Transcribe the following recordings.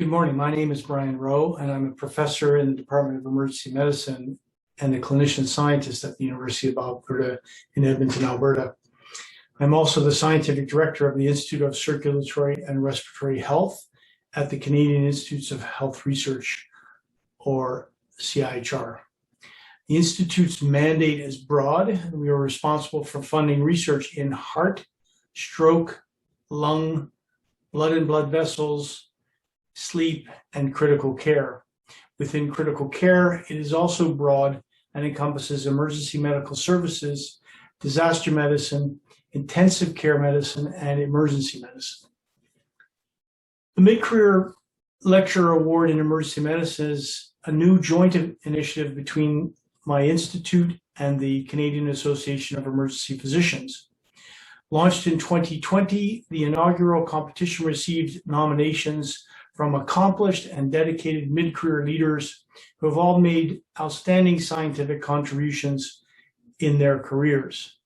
Good morning. My name is Brian Rowe, and I'm a professor in the Department of Emergency Medicine and a clinician scientist at the University of Alberta in Edmonton, Alberta. I'm also the scientific director of the Institute of Circulatory and Respiratory Health at the Canadian Institutes of Health Research, or CIHR. The Institute's mandate is broad, and we are responsible for funding research in heart, stroke, lung, blood and blood vessels, sleep, and critical care. Within critical care, it is also broad and encompasses emergency medical services, disaster medicine, intensive care medicine, and emergency medicine. The Mid-Career Lecturer Award in Emergency Medicine is a new joint initiative between my institute and the Canadian Association of Emergency Physicians. Launched in 2020, the inaugural competition received nominations from accomplished and dedicated mid-career leaders who have all made outstanding scientific contributions in their careers.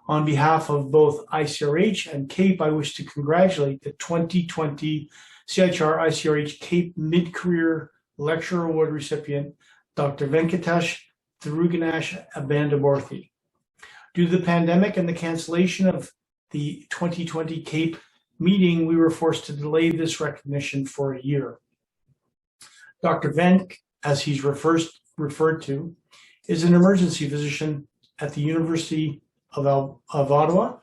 On behalf of both ICRH and CAEP, I wish to congratulate the 2020 CIHR ICRH CAEP Mid-Career Lecturer Award recipient, Dr. Venkatesh Thiruganash Abandaborthy. Due to the pandemic and the cancellation of the 2020 CAEP meeting, we were forced to delay this recognition for a year. Dr. Venk, as he's referred to, is an emergency physician at the University of Ottawa,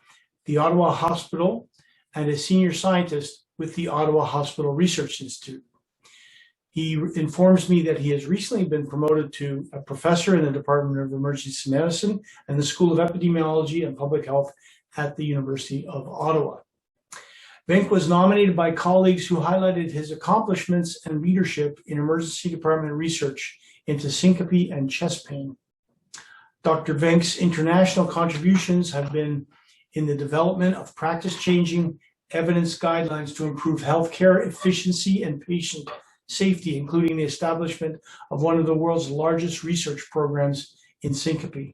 the Ottawa Hospital, and a senior scientist with the Ottawa Hospital Research Institute. He informs me that he has recently been promoted to a professor in the Department of Emergency Medicine and the School of Epidemiology and Public Health at the University of Ottawa. Venk was nominated by colleagues who highlighted his accomplishments and leadership in emergency department research into syncope and chest pain. Dr. Venk's international contributions have been in the development of practice-changing evidence guidelines to improve healthcare efficiency and patient safety, including the establishment of one of the world's largest research programs in syncope.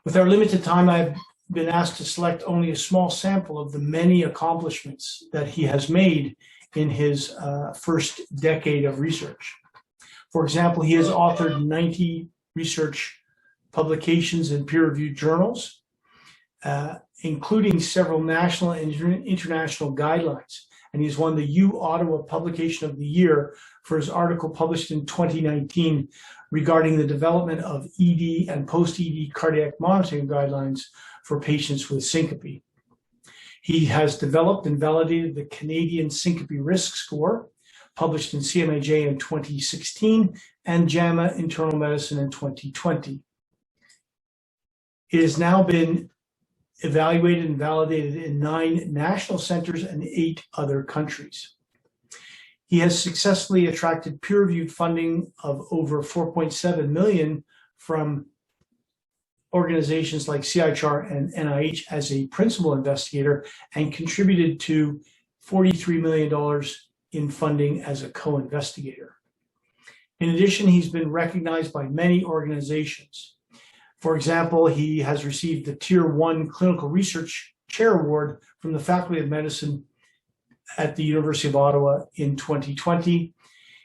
With our limited time, I've been asked to select only a small sample of the many accomplishments that he has made in his first decade of research. For example, he has authored 90 research publications in peer-reviewed journals, including several national and international guidelines. And he's won the U Ottawa Publication of the Year for his article published in 2019 regarding the development of ED and post-ED cardiac monitoring guidelines for patients with syncope. He has developed and validated the Canadian Syncope Risk Score, published in CMAJ in 2016, and JAMA Internal Medicine in 2020. It has now been evaluated and validated in 9 national centers and 8 other countries. He has successfully attracted peer-reviewed funding of over $4.7 million from organizations like CIHR and NIH as a principal investigator, and contributed to $43 million in funding as a co-investigator. In addition, he's been recognized by many organizations. For example, he has received the Tier 1 Clinical Research Chair Award from the Faculty of Medicine at the University of Ottawa in 2020.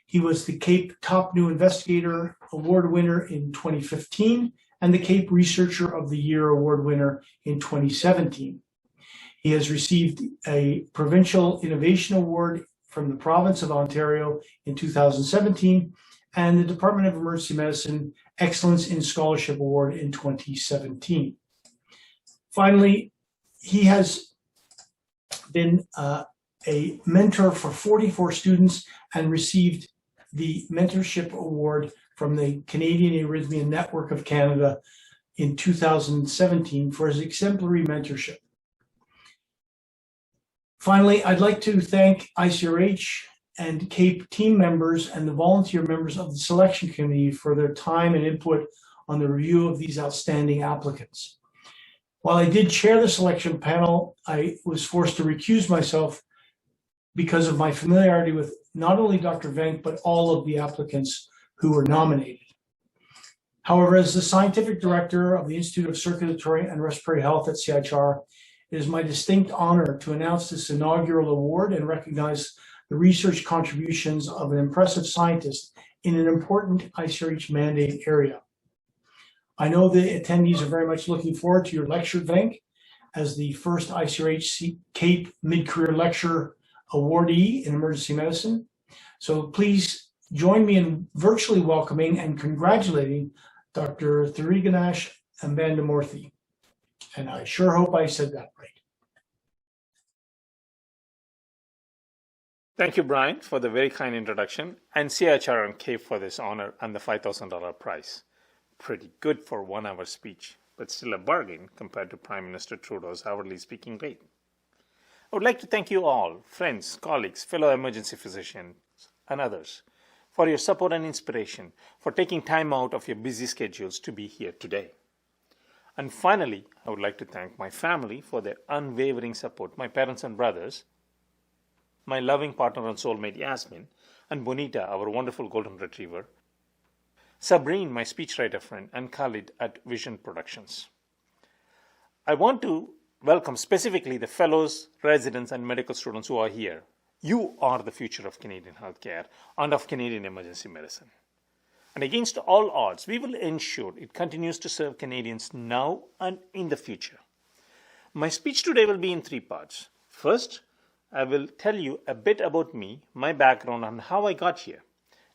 He was the CAEP Top New Investigator Award winner in 2015 and the CAEP Researcher of the Year Award winner in 2017. He has received a Provincial Innovation Award from the Province of Ontario in 2017 and the Department of Emergency Medicine Excellence in Scholarship Award in 2017. Finally, he has been a mentor for 44 students and received the Mentorship Award from the Canadian Arrhythmia Network of Canada in 2017 for his exemplary mentorship. Finally, I'd like to thank ICRH and CAEP team members and the volunteer members of the selection committee for their time and input on the review of these outstanding applicants. While I did chair the selection panel, I was forced to recuse myself because of my familiarity with not only Dr. Venk, but all of the applicants who were nominated. However, as the scientific director of the Institute of Circulatory and Respiratory Health at CIHR, it is my distinct honor to announce this inaugural award and recognize the research contributions of an impressive scientist in an important ICRH mandate area. I know the attendees are very much looking forward to your lecture, Venk, as the first ICRH CAEP Mid-Career Lecture awardee in emergency medicine. So please join me in virtually welcoming and congratulating Dr. Thiriganash Ambandamurthy. And I sure hope I said that right. Thank you, Brian, for the very kind introduction, and CHR and CAEP for this honor and the $5,000 prize. Pretty good for 1 hour speech, but still a bargain compared to Prime Minister Trudeau's hourly speaking rate. I would like to thank you all, friends, colleagues, fellow emergency physicians, and others, for your support and inspiration, for taking time out of your busy schedules to be here today. And finally, I would like to thank my family for their unwavering support, my parents and brothers, my loving partner and soulmate Yasmin, and Bonita, our wonderful golden retriever, Sabrine, my speechwriter friend, and Khalid at Vision Productions. I want to welcome specifically the fellows, residents, and medical students who are here. You are the future of Canadian healthcare and of Canadian emergency medicine. And against all odds, we will ensure it continues to serve Canadians now and in the future. My speech today will be in 3 parts. First, I will tell you a bit about me, my background, and how I got here.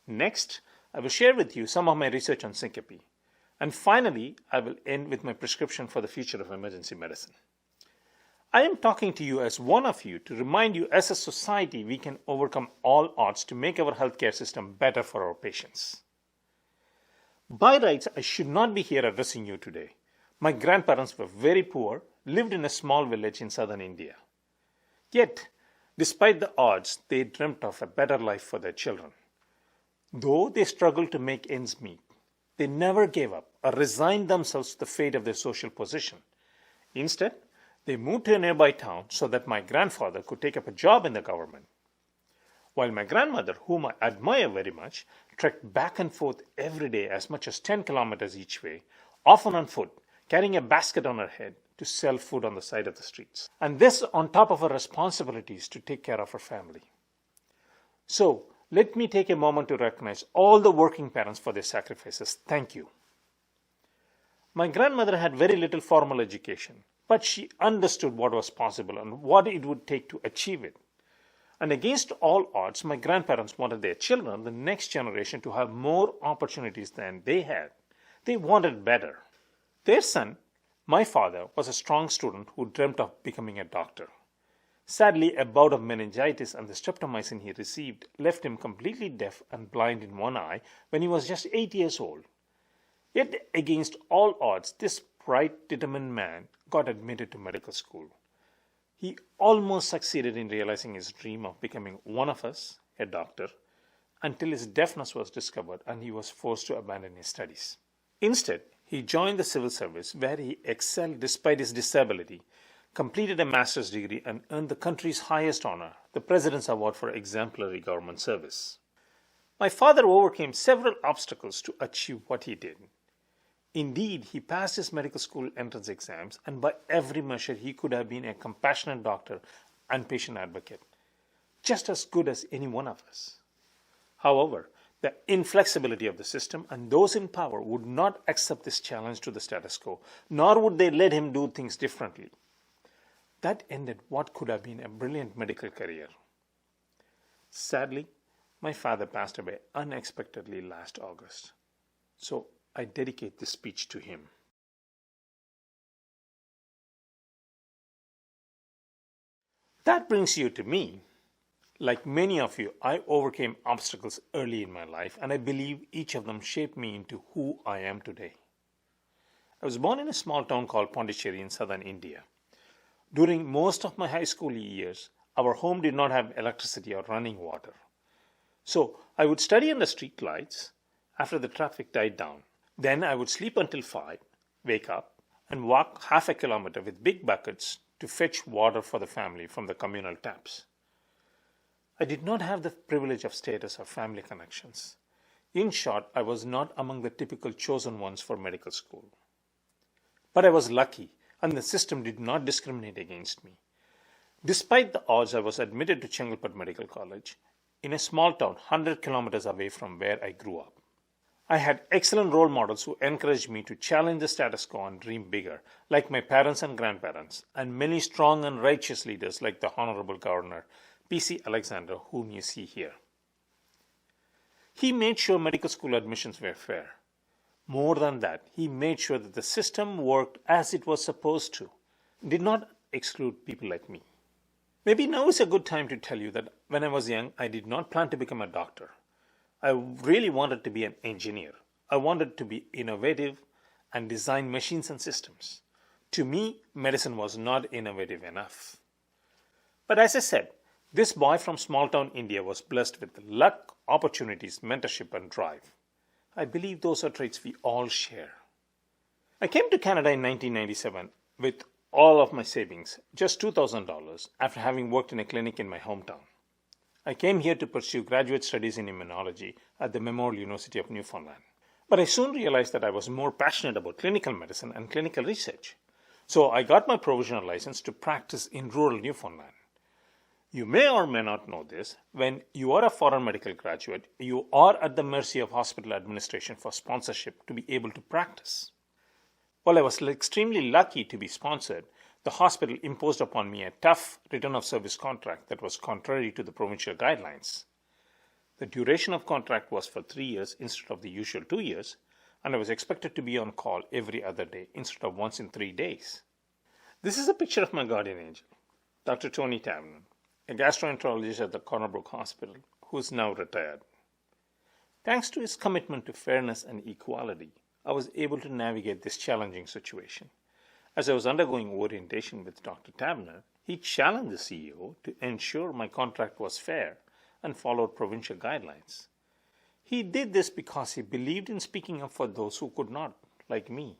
Next, I will share with you some of my research on syncope. And finally, I will end with my prescription for the future of emergency medicine. I am talking to you as one of you to remind you as a society we can overcome all odds to make our healthcare system better for our patients. By rights, I should not be here addressing you today. My grandparents were very poor, lived in a small village in southern India. Yet, despite the odds, they dreamt of a better life for their children. Though they struggled to make ends meet, they never gave up or resigned themselves to the fate of their social position. Instead, they moved to a nearby town so that my grandfather could take up a job in the government. While my grandmother, whom I admire very much, trekked back and forth every day as much as 10 kilometers each way, often on foot, carrying a basket on her head to sell food on the side of the streets. And this on top of her responsibilities to take care of her family. So, let me take a moment to recognize all the working parents for their sacrifices. Thank you. My grandmother had very little formal education, but she understood what was possible and what it would take to achieve it. And against all odds, my grandparents wanted their children, the next generation, to have more opportunities than they had. They wanted better. Their son, my father, was a strong student who dreamt of becoming a doctor. Sadly, a bout of meningitis and the streptomycin he received left him completely deaf and blind in one eye when he was just 8 years old. Yet, against all odds, this bright, determined man got admitted to medical school. He almost succeeded in realizing his dream of becoming one of us, a doctor, until his deafness was discovered and he was forced to abandon his studies. Instead, he joined the civil service where he excelled despite his disability, completed a master's degree, and earned the country's highest honor, the President's Award for Exemplary Government Service. My father overcame several obstacles to achieve what he did. Indeed, he passed his medical school entrance exams, and by every measure he could have been a compassionate doctor and patient advocate, just as good as any one of us. However, the inflexibility of the system and those in power would not accept this challenge to the status quo, nor would they let him do things differently. That ended what could have been a brilliant medical career. Sadly, my father passed away unexpectedly last August. So I dedicate this speech to him. That brings you to me. Like many of you, I overcame obstacles early in my life, and I believe each of them shaped me into who I am today. I was born in a small town called Pondicherry in southern India. During most of my high school years, our home did not have electricity or running water. So I would study under street lights after the traffic died down. Then I would sleep until 5, wake up, and walk half a kilometer with big buckets to fetch water for the family from the communal taps. I did not have the privilege of status or family connections. In short, I was not among the typical chosen ones for medical school. But I was lucky, and the system did not discriminate against me. Despite the odds, I was admitted to Chengalpet Medical College in a small town 100 kilometers away from where I grew up. I had excellent role models who encouraged me to challenge the status quo and dream bigger, like my parents and grandparents, and many strong and righteous leaders like the Honorable Governor P.C. Alexander, whom you see here. He made sure medical school admissions were fair. More than that, he made sure that the system worked as it was supposed to, did not exclude people like me. Maybe now is a good time to tell you that when I was young, I did not plan to become a doctor. I really wanted to be an engineer. I wanted to be innovative and design machines and systems. To me, medicine was not innovative enough. But as I said, this boy from small town India was blessed with luck, opportunities, mentorship, and drive. I believe those are traits we all share. I came to Canada in 1997 with all of my savings, just $2,000, after having worked in a clinic in my hometown. I came here to pursue graduate studies in immunology at the Memorial University of Newfoundland. But I soon realized that I was more passionate about clinical medicine and clinical research. So I got my provisional license to practice in rural Newfoundland. You may or may not know this, when you are a foreign medical graduate, you are at the mercy of hospital administration for sponsorship to be able to practice. While I was extremely lucky to be sponsored, the hospital imposed upon me a tough return of service contract that was contrary to the provincial guidelines. The duration of contract was for 3 years instead of the usual 2 years, and I was expected to be on call every other day instead of once in 3 days. This is a picture of my guardian angel, Dr. Tony Taverner, a gastroenterologist at the Cornerbrook Hospital, who is now retired. Thanks to his commitment to fairness and equality, I was able to navigate this challenging situation. As I was undergoing orientation with Dr. Taverner, he challenged the CEO to ensure my contract was fair and followed provincial guidelines. He did this because he believed in speaking up for those who could not, like me.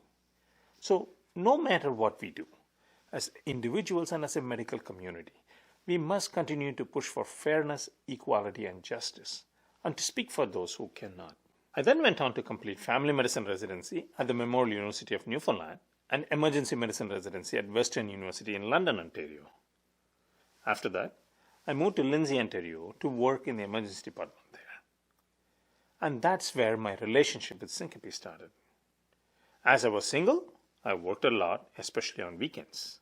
So, no matter what we do, as individuals and as a medical community, we must continue to push for fairness, equality, and justice, and to speak for those who cannot. I then went on to complete family medicine residency at the Memorial University of Newfoundland and emergency medicine residency at Western University in London, Ontario. After that, I moved to Lindsay, Ontario to work in the emergency department there. And that's where my relationship with syncope started. As I was single, I worked a lot, especially on weekends.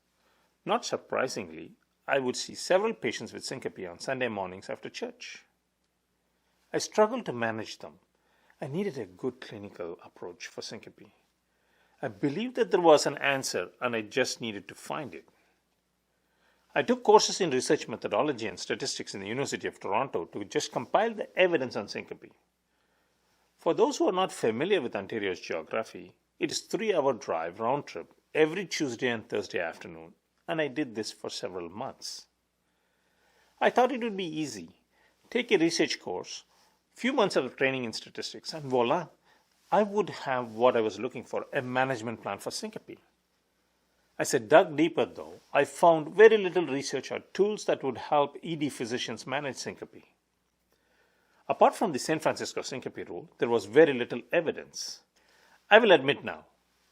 Not surprisingly, I would see several patients with syncope on Sunday mornings after church. I struggled to manage them. I needed a good clinical approach for syncope. I believed that there was an answer and I just needed to find it. I took courses in research methodology and statistics in the University of Toronto to just compile the evidence on syncope. For those who are not familiar with Ontario's geography, it is a 3-hour drive round trip every Tuesday and Thursday afternoon, and I did this for several months. I thought it would be easy. Take a research course, few months of training in statistics, and voila, I would have what I was looking for, a management plan for syncope. As I dug deeper though, I found very little research or tools that would help ED physicians manage syncope. Apart from the San Francisco syncope rule, there was very little evidence. I will admit now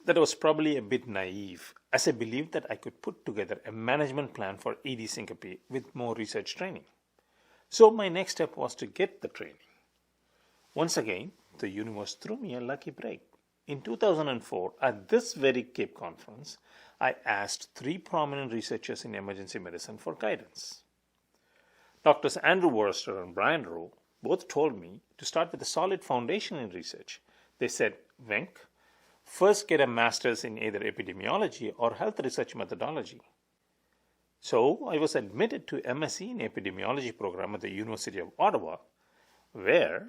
that I was probably a bit naive, as I believed that I could put together a management plan for ED syncope with more research training. So my next step was to get the training. Once again, the universe threw me a lucky break. In 2004, at this very CAEP conference, I asked 3 prominent researchers in emergency medicine for guidance. Doctors Andrew Worcester and Brian Rowe both told me to start with a solid foundation in research. They said, Venk, first get a master's in either epidemiology or health research methodology. So I was admitted to MSc in epidemiology program at the University of Ottawa, where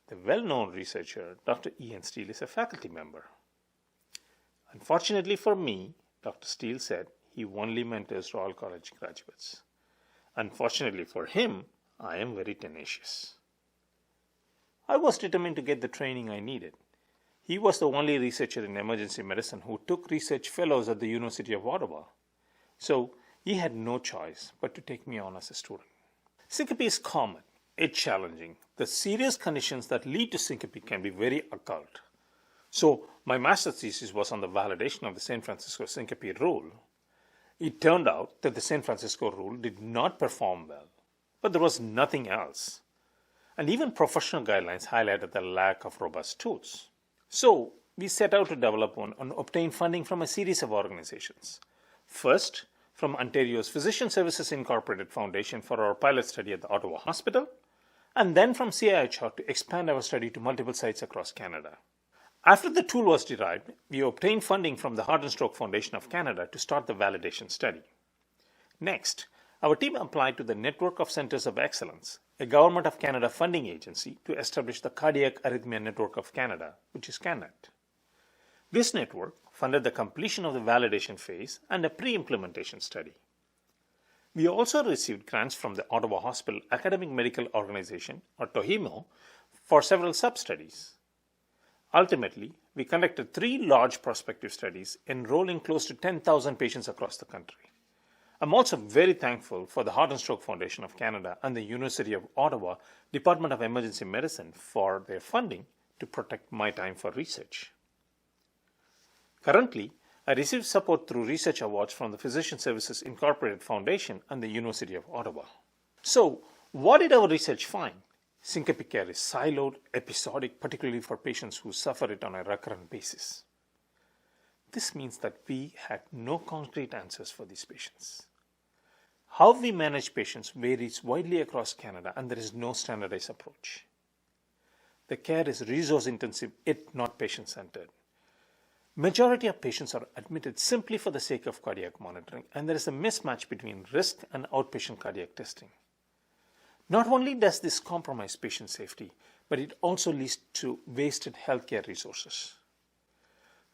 the well-known researcher Dr. Ian Steele is a faculty member. Unfortunately for me, Dr. Steele said he only mentors Royal College graduates. Unfortunately for him, I am very tenacious. I was determined to get the training I needed. He was the only researcher in emergency medicine who took research fellows at the University of Ottawa. So he had no choice but to take me on as a student. Syncope is common. It's challenging. The serious conditions that lead to syncope can be very occult. So my master's thesis was on the validation of the San Francisco syncope rule. It turned out that the San Francisco rule did not perform well, but there was nothing else. And even professional guidelines highlighted the lack of robust tools. So we set out to develop one and obtain funding from a series of organizations. First, from Ontario's Physician Services Incorporated Foundation for our pilot study at the Ottawa Hospital, and then from CAEP21 to expand our study to multiple sites across Canada. After the tool was derived, we obtained funding from the Heart and Stroke Foundation of Canada to start the validation study. Next, our team applied to the Network of Centers of Excellence, a Government of Canada funding agency, to establish the Cardiac Arrhythmia Network of Canada, which is CANNET. This network funded the completion of the validation phase and a pre-implementation study. We also received grants from the Ottawa Hospital Academic Medical Organization, or TOHIMO, for several sub-studies. Ultimately, we conducted 3 large prospective studies enrolling close to 10,000 patients across the country. I'm also very thankful for the Heart and Stroke Foundation of Canada and the University of Ottawa Department of Emergency Medicine for their funding to protect my time for research. Currently, I receive support through research awards from the Physician Services Incorporated Foundation and the University of Ottawa. So, what did our research find? Syncope care is siloed, episodic, particularly for patients who suffer it on a recurrent basis. This means that we had no concrete answers for these patients. How we manage patients varies widely across Canada, and there is no standardized approach. The care is resource intensive, yet not patient-centered. Majority of patients are admitted simply for the sake of cardiac monitoring, and there is a mismatch between risk and outpatient cardiac testing. Not only does this compromise patient safety, but it also leads to wasted healthcare resources.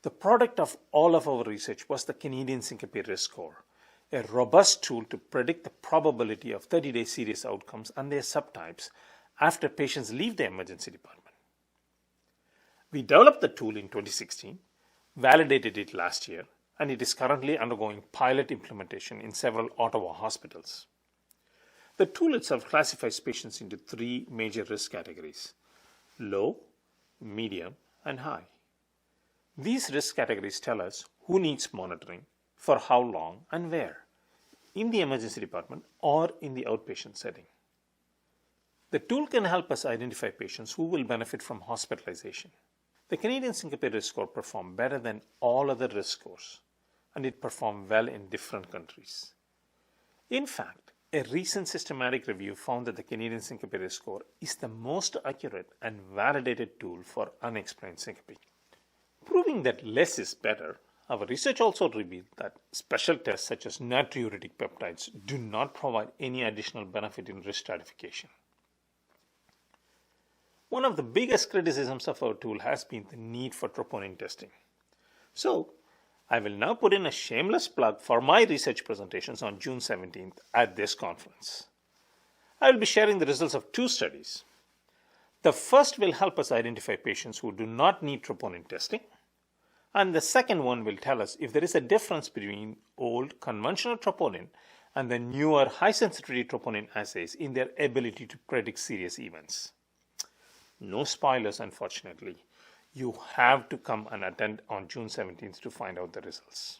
The product of all of our research was the Canadian Syncope Risk Score, a robust tool to predict the probability of 30-day serious outcomes and their subtypes after patients leave the emergency department. We developed the tool in 2016, validated it last year, and it is currently undergoing pilot implementation in several Ottawa hospitals. The tool itself classifies patients into 3 major risk categories: low, medium, and high. These risk categories tell us who needs monitoring, for how long, and where, in the emergency department or in the outpatient setting. The tool can help us identify patients who will benefit from hospitalization. The Canadian Syncope Risk Score performed better than all other risk scores, and it performed well in different countries. In fact, a recent systematic review found that the Canadian Syncope Risk Score is the most accurate and validated tool for unexplained syncope. Proving that less is better, our research also revealed that special tests such as natriuretic peptides do not provide any additional benefit in risk stratification. One of the biggest criticisms of our tool has been the need for troponin testing. So, I will now put in a shameless plug for my research presentations on June 17th at this conference. I will be sharing the results of 2 studies. The first will help us identify patients who do not need troponin testing, and the second one will tell us if there is a difference between old conventional troponin and the newer high-sensitivity troponin assays in their ability to predict serious events. No spoilers, unfortunately. You have to come and attend on June 17th to find out the results.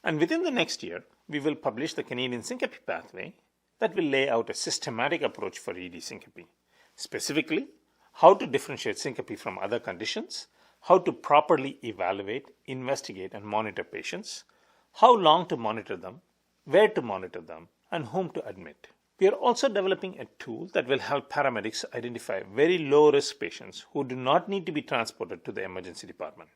And within the next year, we will publish the Canadian Syncope Pathway that will lay out a systematic approach for ED syncope. Specifically, how to differentiate syncope from other conditions, how to properly evaluate, investigate, and monitor patients, how long to monitor them, where to monitor them, and whom to admit. We are also developing a tool that will help paramedics identify very low-risk patients who do not need to be transported to the emergency department.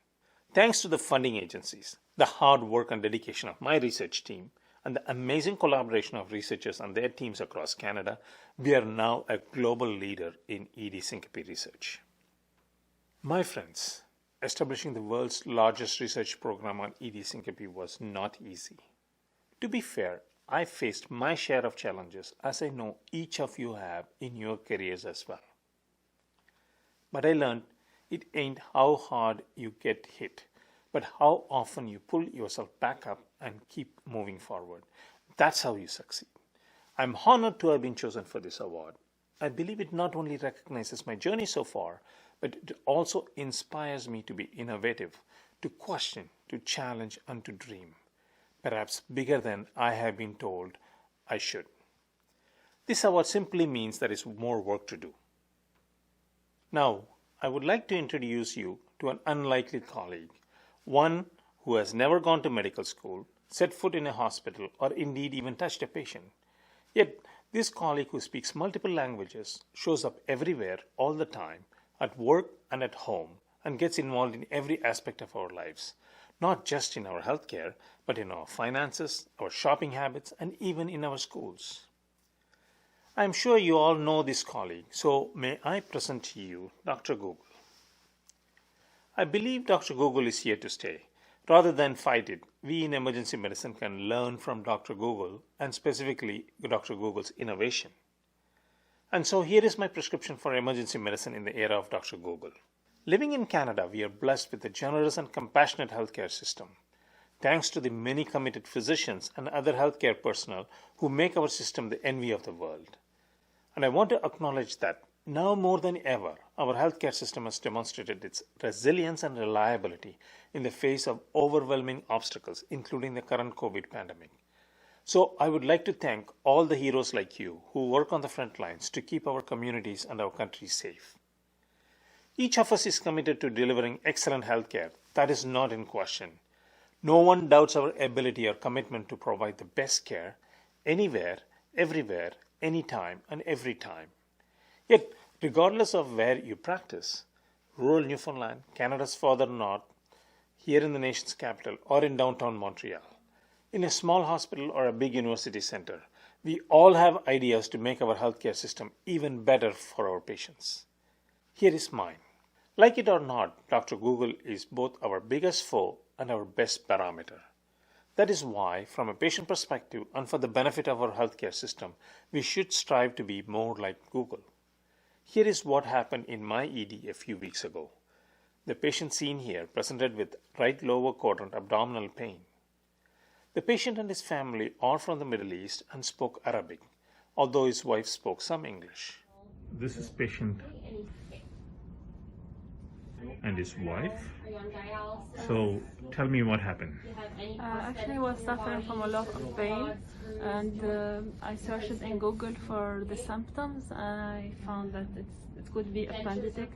Thanks to the funding agencies, the hard work and dedication of my research team, and the amazing collaboration of researchers and their teams across Canada, we are now a global leader in ED syncope research. My friends, establishing the world's largest research program on ED syncope was not easy. To be fair, I faced my share of challenges, as I know each of you have in your careers as well. But I learned it ain't how hard you get hit, but how often you pull yourself back up and keep moving forward. That's how you succeed. I'm honored to have been chosen for this award. I believe it not only recognizes my journey so far, but it also inspires me to be innovative, to question, to challenge, and to dream. perhaps bigger than I have been told I should. This award simply means there is more work to do. Now, I would like to introduce you to an unlikely colleague, one who has never gone to medical school, set foot in a hospital, or indeed even touched a patient. Yet, this colleague who speaks multiple languages shows up everywhere all the time, at work and at home, and gets involved in every aspect of our lives, not just in our healthcare, but in our finances, our shopping habits, and even in our schools. I am sure you all know this colleague, so may I present to you Dr. Google. I believe Dr. Google is here to stay. Rather than fight it, we in emergency medicine can learn from Dr. Google and specifically Dr. Google's innovation. And so here is my prescription for emergency medicine in the era of Dr. Google. Living in Canada, we are blessed with a generous and compassionate healthcare system, thanks to the many committed physicians and other healthcare personnel who make our system the envy of the world. And I want to acknowledge that now more than ever, our healthcare system has demonstrated its resilience and reliability in the face of overwhelming obstacles, including the current COVID pandemic. So I would like to thank all the heroes like you who work on the front lines to keep our communities and our country safe. Each of us is committed to delivering excellent healthcare. That is not in question. No one doubts our ability or commitment to provide the best care anywhere, everywhere, anytime, and every time. Yet, regardless of where you practice, rural Newfoundland, Canada's further north, here in the nation's capital, or in downtown Montreal, in a small hospital or a big university center, we all have ideas to make our healthcare system even better for our patients. Here is mine. Like it or not, Dr. Google is both our biggest foe and our best barometer. That is why, from a patient perspective and for the benefit of our healthcare system, we should strive to be more like Google. Here is what happened in my ED a few weeks ago. The patient seen here presented with right lower quadrant abdominal pain. The patient and his family are from the Middle East and spoke Arabic, although his wife spoke some English. This is patient and his wife. So tell me what happened. Actually, I was suffering from a lot of pain, and I searched in Google for the symptoms, and I found that it could be appendicitis.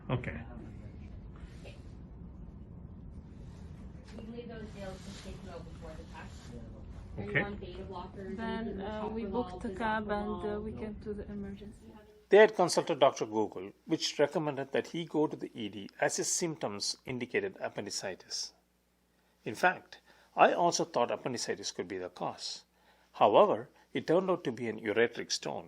Okay. Okay. Then we booked a cab and we came to the emergency. They had consulted Dr. Google, which recommended that he go to the ED as his symptoms indicated appendicitis. In fact, I also thought appendicitis could be the cause. However, it turned out to be an ureteric stone.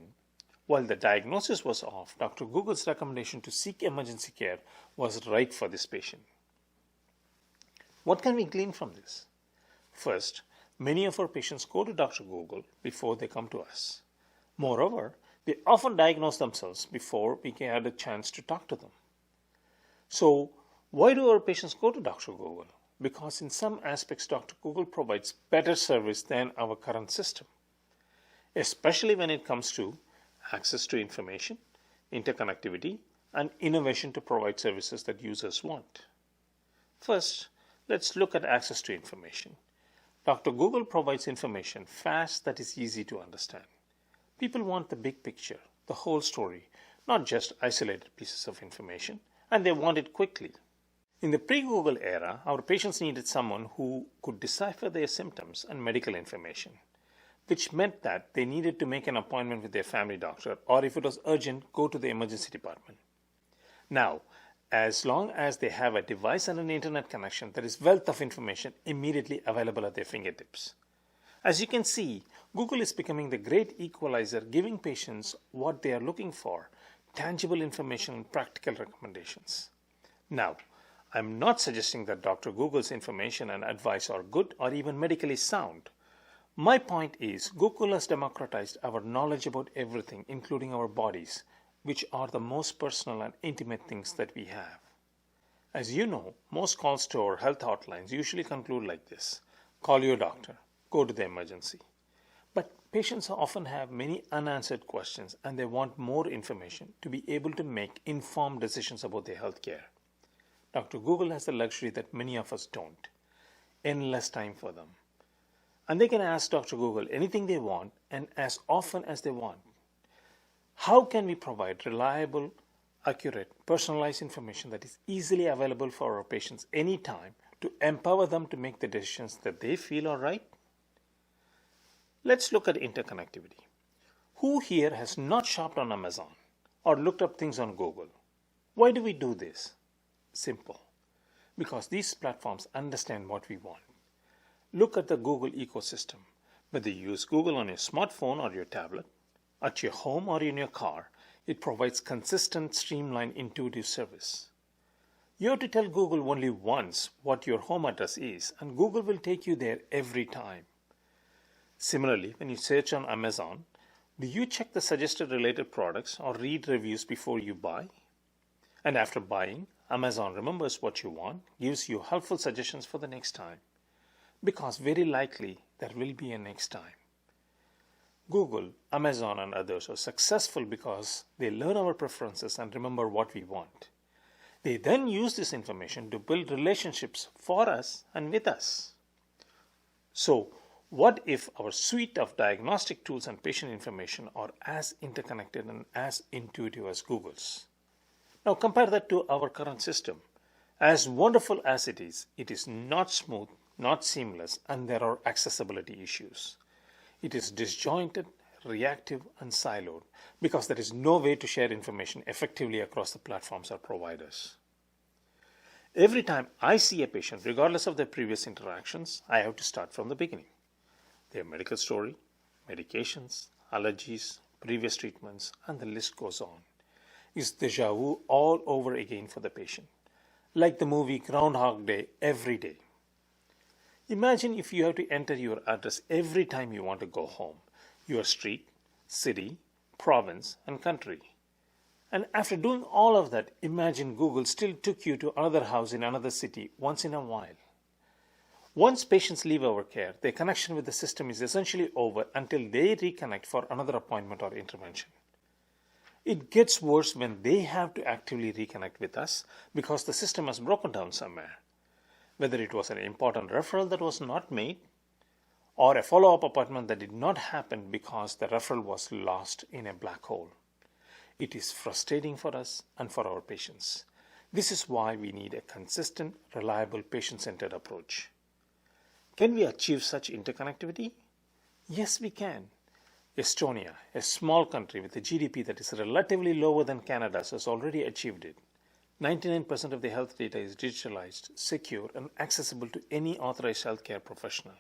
While the diagnosis was off, Dr. Google's recommendation to seek emergency care was right for this patient. What can we glean from this? First, many of our patients go to Dr. Google before they come to us. Moreover, they often diagnose themselves before we had a chance to talk to them. So, why do our patients go to Dr. Google? Because in some aspects, Dr. Google provides better service than our current system, especially when it comes to access to information, interconnectivity, and innovation to provide services that users want. First, let's look at access to information. Dr. Google provides information fast that is easy to understand. People want the big picture, the whole story, not just isolated pieces of information, and they want it quickly. In the pre-Google era, our patients needed someone who could decipher their symptoms and medical information, which meant that they needed to make an appointment with their family doctor, or if it was urgent, go to the emergency department. Now, as long as they have a device and an internet connection, there is wealth of information immediately available at their fingertips. As you can see, Google is becoming the great equalizer, giving patients what they are looking for, tangible information and practical recommendations. Now, I'm not suggesting that Dr. Google's information and advice are good or even medically sound. My point is, Google has democratized our knowledge about everything, including our bodies, which are the most personal and intimate things that we have. As you know, most calls to our health hotlines usually conclude like this: call your doctor, go to the emergency. But patients often have many unanswered questions and they want more information to be able to make informed decisions about their health care. Dr. Google has the luxury that many of us don't. endless time for them. And they can ask Dr. Google anything they want and as often as they want. How can we provide reliable, accurate, personalized information that is easily available for our patients anytime to empower them to make the decisions that they feel are right? Let's look at interconnectivity. Who here has not shopped on Amazon or looked up things on Google? Why do we do this? Simple. Because these platforms understand what we want. Look at the Google ecosystem. Whether you use Google on your smartphone or your tablet, at your home or in your car, it provides consistent, streamlined, intuitive service. You have to tell Google only once what your home address is, and Google will take you there every time. Similarly, when you search on Amazon, do you check the suggested related products or read reviews before you buy? And after buying, Amazon remembers what you want, gives you helpful suggestions for the next time. Because very likely there will be a next time. Google, Amazon, and others are successful because they learn our preferences and remember what we want. They then use this information to build relationships for us and with us. So, what if our suite of diagnostic tools and patient information are as interconnected and as intuitive as Google's? Now compare that to our current system. As wonderful as it is not smooth, not seamless, and there are accessibility issues. It is disjointed, reactive, and siloed because there is no way to share information effectively across the platforms or providers. Every time I see a patient, regardless of their previous interactions, I have to start from the beginning. Their medical story, medications, allergies, previous treatments, and the list goes on. It's déjà vu all over again for the patient, like the movie Groundhog Day every day. Imagine if you have to enter your address every time you want to go home, your street, city, province, and country. And after doing all of that, imagine Google still took you to another house in another city once in a while. Once patients leave our care, their connection with the system is essentially over until they reconnect for another appointment or intervention. It gets worse when they have to actively reconnect with us because the system has broken down somewhere. Whether it was an important referral that was not made, or a follow-up appointment that did not happen because the referral was lost in a black hole. It is frustrating for us and for our patients. This is why we need a consistent, reliable, patient-centered approach. Can we achieve such interconnectivity? Yes, we can. Estonia, a small country with a GDP that is relatively lower than Canada's, has already achieved it. 99% of the health data is digitalized, secure, and accessible to any authorized healthcare professional.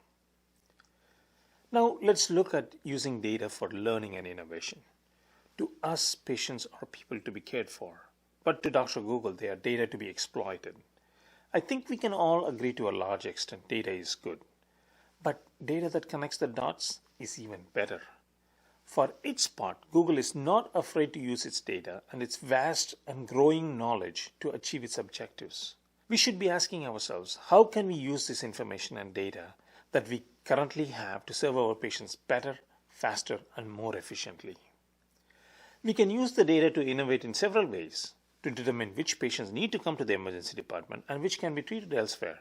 Now, let's look at using data for learning and innovation. To us, patients are people to be cared for, but to Dr. Google, they are data to be exploited. I think we can all agree to a large extent data is good, but data that connects the dots is even better. For its part, Google is not afraid to use its data and its vast and growing knowledge to achieve its objectives. We should be asking ourselves, how can we use this information and data that we currently have to serve our patients better, faster, and more efficiently? We can use the data to innovate in several ways, to determine which patients need to come to the emergency department and which can be treated elsewhere,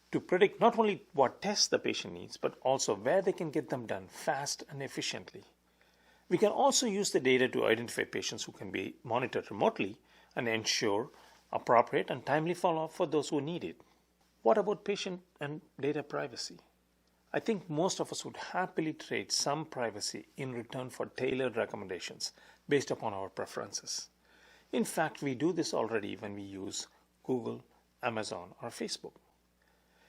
to predict not only what tests the patient needs, but also where they can get them done fast and efficiently. We can also use the data to identify patients who can be monitored remotely and ensure appropriate and timely follow-up for those who need it. What about patient and data privacy? I think most of us would happily trade some privacy in return for tailored recommendations based upon our preferences. In fact, we do this already when we use Google, Amazon, or Facebook.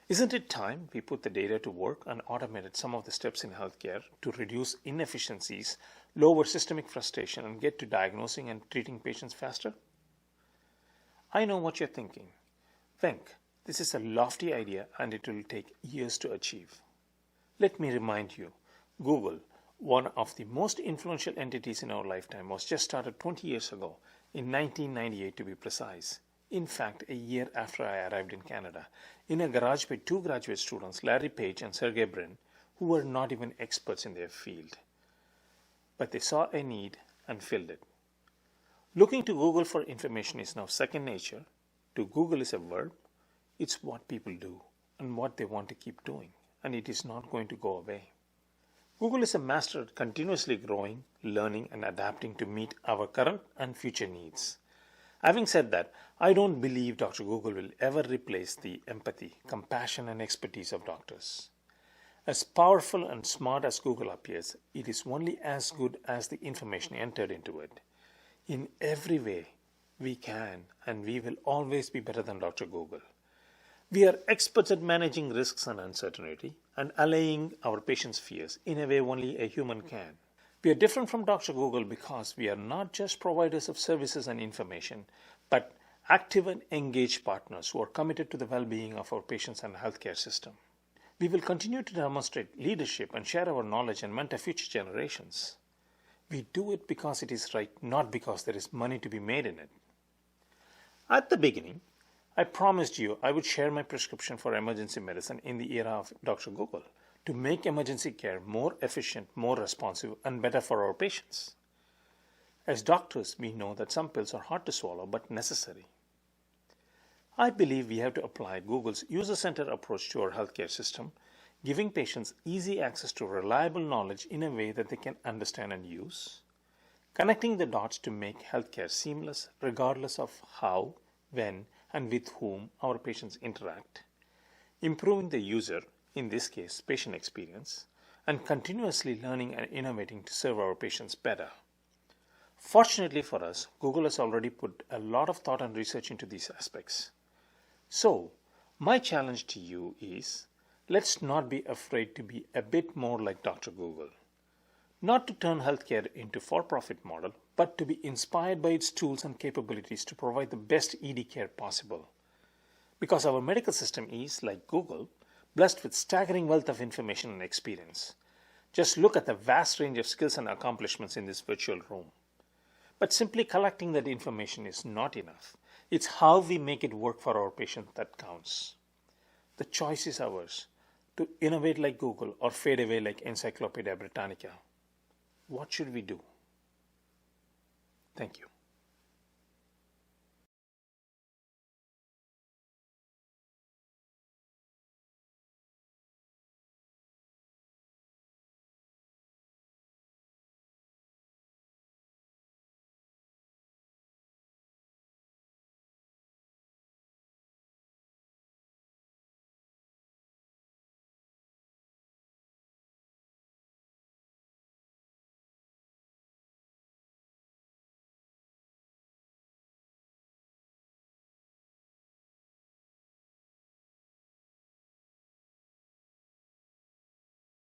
Isn't it time we put the data to work and automated some of the steps in healthcare to reduce inefficiencies, lower systemic frustration, and get to diagnosing and treating patients faster? I know what you're thinking. Venk, this is a lofty idea and it will take years to achieve. Let me remind you, Google, one of the most influential entities in our lifetime, was just started 20 years ago, in 1998 to be precise. In fact, a year after I arrived in Canada, in a garage by two graduate students, Larry Page and Sergey Brin, who were not even experts in their field. But they saw a need and filled it. Looking to Google for information is now second nature. To Google is a verb. It's what people do. and what they want to keep doing, and it is not going to go away. Google is a master at continuously growing, learning, and adapting to meet our current and future needs. Having said that, I don't believe Dr. Google will ever replace the empathy, compassion, and expertise of doctors. As powerful and smart as Google appears, it is only as good as the information entered into it. In every way, we can and we will always be better than Dr. Google. We are experts at managing risks and uncertainty and allaying our patients' fears in a way only a human can. We are different from Dr. Google because we are not just providers of services and information, but active and engaged partners who are committed to the well-being of our patients and healthcare system. We will continue to demonstrate leadership and share our knowledge and mentor future generations. We do it because it is right, not because there is money to be made in it. At the beginning, I promised you I would share my prescription for emergency medicine in the era of Dr. Google to make emergency care more efficient, more responsive, and better for our patients. As doctors, we know that some pills are hard to swallow but necessary. I believe we have to apply Google's user-centered approach to our healthcare system, giving patients easy access to reliable knowledge in a way that they can understand and use, connecting the dots to make healthcare seamless regardless of how, when, and with whom our patients interact, improving the user, in this case patient experience, and continuously learning and innovating to serve our patients better. Fortunately for us, Google has already put a lot of thought and research into these aspects. So, my challenge to you is, let's not be afraid to be a bit more like Dr. Google. Not to turn healthcare into a for-profit model, but to be inspired by its tools and capabilities to provide the best ED care possible. Because our medical system is, like Google, blessed with staggering wealth of information and experience. Just look at the vast range of skills and accomplishments in this virtual room. But simply collecting that information is not enough. It's how we make it work for our patient that counts. The choice is ours, to innovate like Google or fade away like Encyclopedia Britannica. What should we do? Thank you.